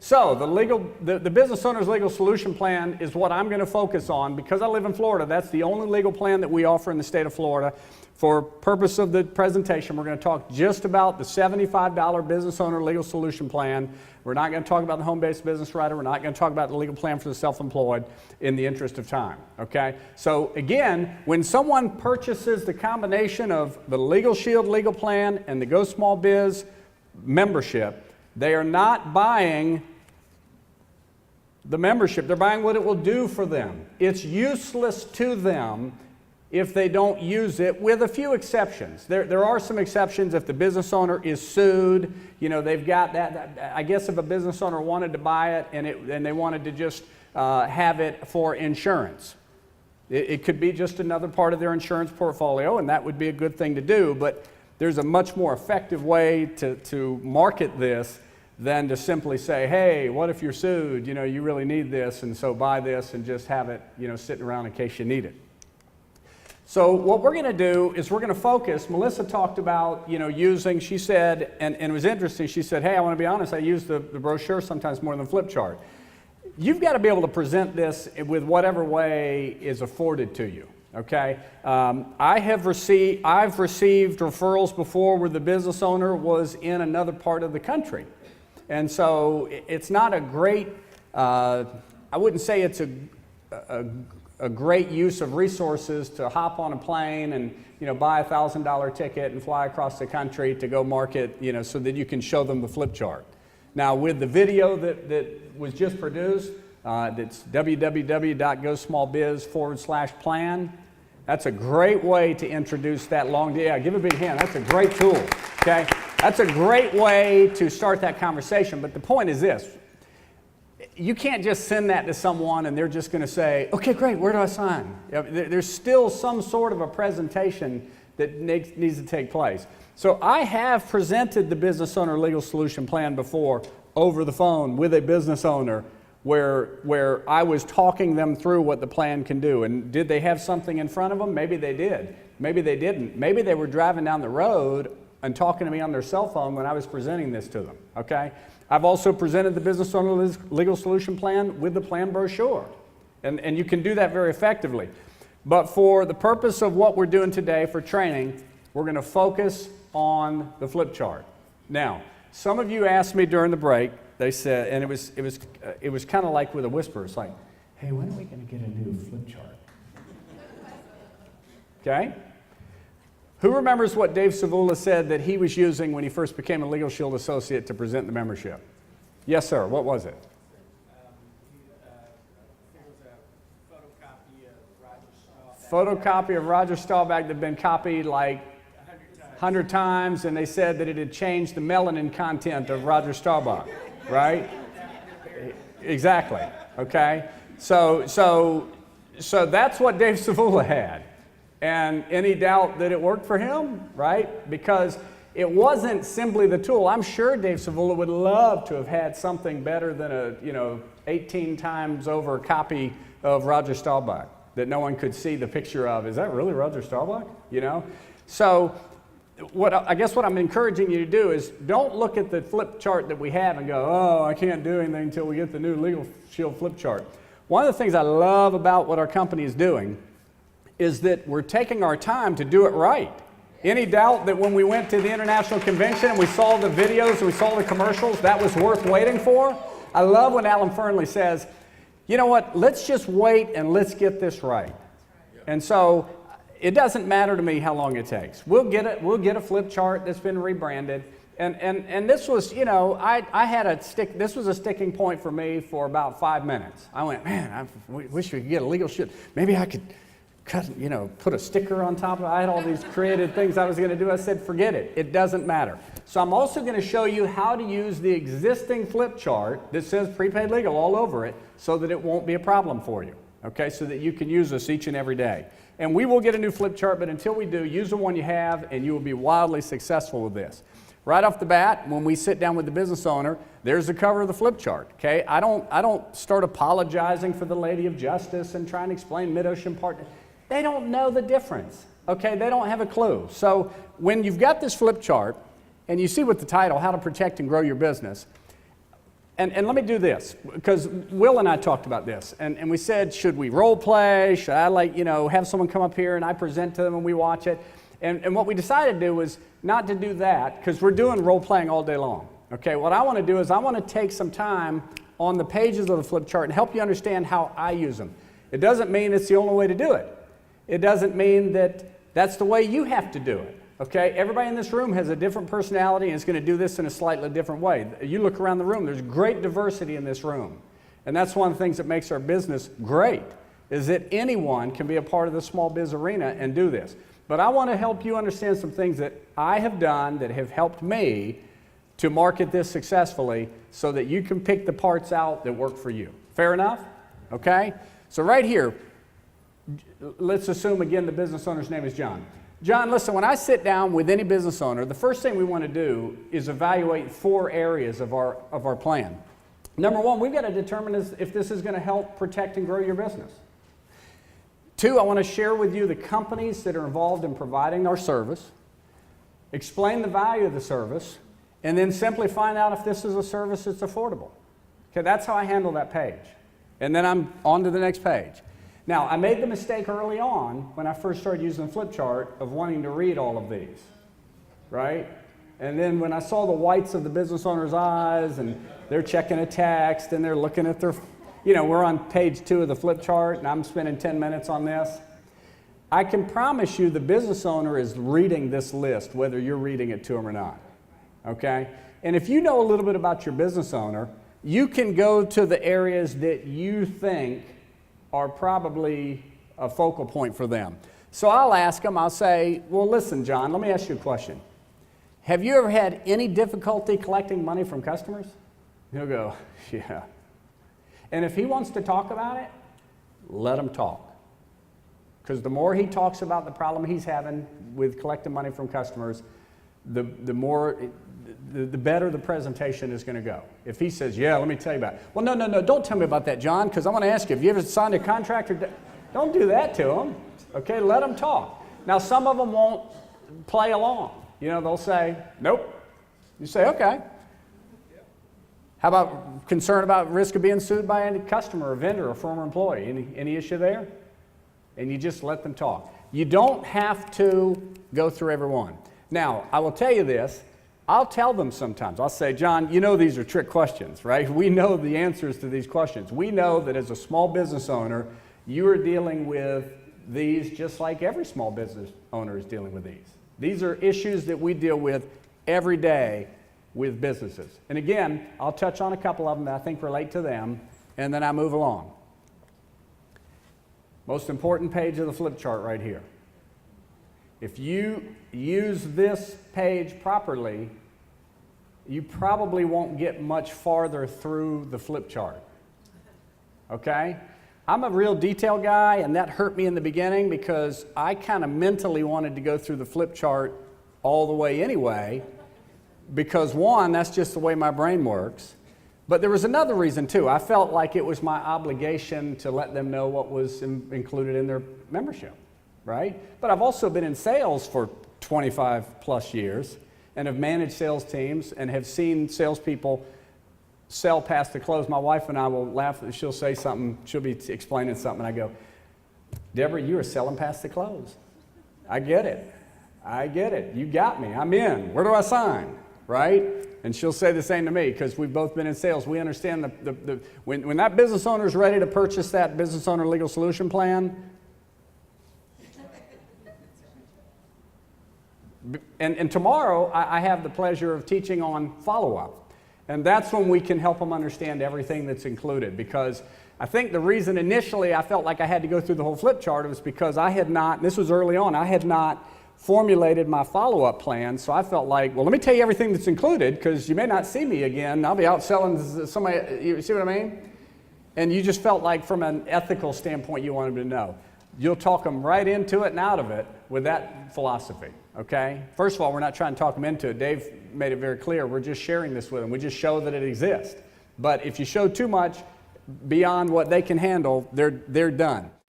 So the business owner's legal solution plan is what I'm going to focus on. Because I live in Florida, that's the only legal plan that we offer in the state of Florida. For purpose of the presentation, we're going to talk just about the $75 business owner legal solution plan. We're not going to talk about the home-based business writer. We're not going to talk about the legal plan for the self-employed in the interest of time, okay? So again, when someone purchases the combination of the Legal Shield legal plan and the Go Small Biz membership, they are not buying the membership. They're buying what it will do for them. It's useless to them if they don't use it, with a few exceptions. There are some exceptions. If the business owner is sued, you know, they've got that. I guess if a business owner wanted to buy it and they wanted to just have it for insurance, it could be just another part of their insurance portfolio, and that would be a good thing to do. But there's a much more effective way to market this than to simply say, hey, what if you're sued? You know, you really need this, and so buy this and just have it, you know, sitting around in case you need it. So what we're going to do is we're going to focus. Melissa talked about, you know, using, she said, and it was interesting, she said, hey, I want to be honest, I use the brochure sometimes more than flip chart. You've got to be able to present this with whatever way is afforded to you, okay? I've received referrals before where the business owner was in another part of the country. And so it's not a great, I wouldn't say it's a great use of resources to hop on a plane and, you know, buy a $1,000 ticket and fly across the country to go market, you know, so that you can show them the flip chart. Now, with the video that was just produced, that's www.gosmallbiz/plan. That's a great way to introduce that long, yeah, give a big hand. That's a great tool, okay? That's a great way to start that conversation. But the point is this. You can't just send that to someone and they're just going to say, okay, great, where do I sign? There's still some sort of a presentation that needs to take place. So I have presented the business owner legal solution plan before over the phone with a business owner where I was talking them through what the plan can do. And did they have something in front of them? Maybe they did. Maybe they didn't. Maybe they were driving down the road and talking to me on their cell phone when I was presenting this to them, okay? I've also presented the business owner legal solution plan with the plan brochure. And you can do that very effectively. But for the purpose of what we're doing today for training, we're going to focus on the flip chart. Now, some of you asked me during the break, they said, and it was kind of like with a whisper, it's like, hey, when are we going to get a new flip chart? Okay? Who remembers what Dave Savula said that he was using when he first became a Legal Shield associate to present the membership? Yes, sir. What was it? It was a photocopy of Roger Staubach Photocopy of Roger Staubach that had been copied like 100 times, and they said that it had changed the melanin content of Roger Staubach, right? Exactly. Okay. So that's what Dave Savula had. And any doubt that it worked for him, right? Because it wasn't simply the tool. I'm sure Dave Savula would love to have had something better than a, 18 times over copy of Roger Staubach that no one could see the picture of. Is that really Roger Staubach? So I guess what I'm encouraging you to do is don't look at the flip chart that we have and go, oh, I can't do anything until we get the new Legal Shield flip chart. One of the things I love about what our company is doing is that we're taking our time to do it right. Any doubt that when we went to the international convention and we saw the videos and we saw the commercials, that was worth waiting for? I love when Alan Fernley says, you know what, let's just wait and let's get this right. And so it doesn't matter to me how long it takes. We'll get a flip chart that's been rebranded. And this was, I had this was a sticking point for me for about 5 minutes. I went, man, I wish we could get a Legal Shield. Maybe I could put a sticker on top of it. I had all these creative things I was going to do. I said, forget it. It doesn't matter. So I'm also going to show you how to use the existing flip chart that says prepaid legal all over it so that it won't be a problem for you, okay, so that you can use this each and every day. And we will get a new flip chart, but until we do, use the one you have and you will be wildly successful with this. Right off the bat, when we sit down with the business owner, there's the cover of the flip chart, okay? I don't start apologizing for the Lady of Justice and trying to explain Mid-Ocean Partner. They don't know the difference, okay? They don't have a clue. So when you've got this flip chart and you see with the title, How to Protect and Grow Your Business, And let me do this, because Will and I talked about this, and we said, should we role play? Should I have someone come up here and I present to them and we watch it? And what we decided to do was not to do that, because we're doing role playing all day long. Okay, what I want to do is I want to take some time on the pages of the flip chart and help you understand how I use them. It doesn't mean it's the only way to do it. It doesn't mean that that's the way you have to do it. Okay, everybody in this room has a different personality and is going to do this in a slightly different way. You look around the room, there's great diversity in this room. And that's one of the things that makes our business great, is that anyone can be a part of the small biz arena and do this. But I want to help you understand some things that I have done that have helped me to market this successfully so that you can pick the parts out that work for you. Fair enough? Okay? So right here, let's assume again the business owner's name is John. John, listen, when I sit down with any business owner, the first thing we want to do is evaluate 4 areas of our plan. Number 1, we've got to determine if this is going to help protect and grow your business. 2, I want to share with you the companies that are involved in providing our service, explain the value of the service, and then simply find out if this is a service that's affordable. Okay, that's how I handle that page. And then I'm on to the next page. Now, I made the mistake early on when I first started using the flip chart of wanting to read all of these, right? And then when I saw the whites of the business owner's eyes and they're checking a text and they're looking at their, we're on page 2 of the flip chart and I'm spending 10 minutes on this. I can promise you the business owner is reading this list, whether you're reading it to them or not, okay? And if you know a little bit about your business owner, you can go to the areas that you think are probably a focal point for them. So I'll ask them, I'll say, well, listen, John, let me ask you a question. Have you ever had any difficulty collecting money from customers? He'll go, yeah. And if he wants to talk about it, let him talk. Because the more he talks about the problem he's having with collecting money from customers, the better the presentation is going to go. If he says, yeah, let me tell you about it. Well, no, don't tell me about that, John, because I want to ask you, have you ever signed a contract? Don't do that to him. Okay, let them talk. Now, some of them won't play along. They'll say, nope. You say, okay. How about concern about risk of being sued by any customer or vendor or former employee? Any issue there? And you just let them talk. You don't have to go through every one. Now, I will tell you this. I'll tell them sometimes. I'll say, John, these are trick questions, right? We know the answers to these questions. We know that as a small business owner, you are dealing with these just like every small business owner is dealing with these. These are issues that we deal with every day with businesses. And again, I'll touch on a couple of them that I think relate to them, and then I move along. Most important page of the flip chart right here. If you use this page properly, you probably won't get much farther through the flip chart. Okay? I'm a real detail guy, and that hurt me in the beginning because I kind of mentally wanted to go through the flip chart all the way anyway, because one, that's just the way my brain works. But there was another reason too. I felt like it was my obligation to let them know what was included in their membership, right? But I've also been in sales for 25 plus years and have managed sales teams and have seen salespeople sell past the close. My wife and I will laugh. She'll say something, she'll be explaining something, and I go, Deborah, you are selling past the close. I get it. You got me. I'm in. Where do I sign? Right? And she'll say the same to me because we've both been in sales. We understand when that business owner is ready to purchase that business owner legal solution plan, and tomorrow I have the pleasure of teaching on follow-up. And that's when we can help them understand everything that's included, because I think the reason initially I felt like I had to go through the whole flip chart was because I had not, this was early on, I had not formulated my follow-up plan, so I felt like, well, let me tell you everything that's included, because you may not see me again. I'll be out selling somebody, you see what I mean? And you just felt like from an ethical standpoint you wanted to know. You'll talk them right into it and out of it with that philosophy, okay? First of all, we're not trying to talk them into it. Dave made it very clear. We're just sharing this with them. We just show that it exists. But if you show too much beyond what they can handle, they're done.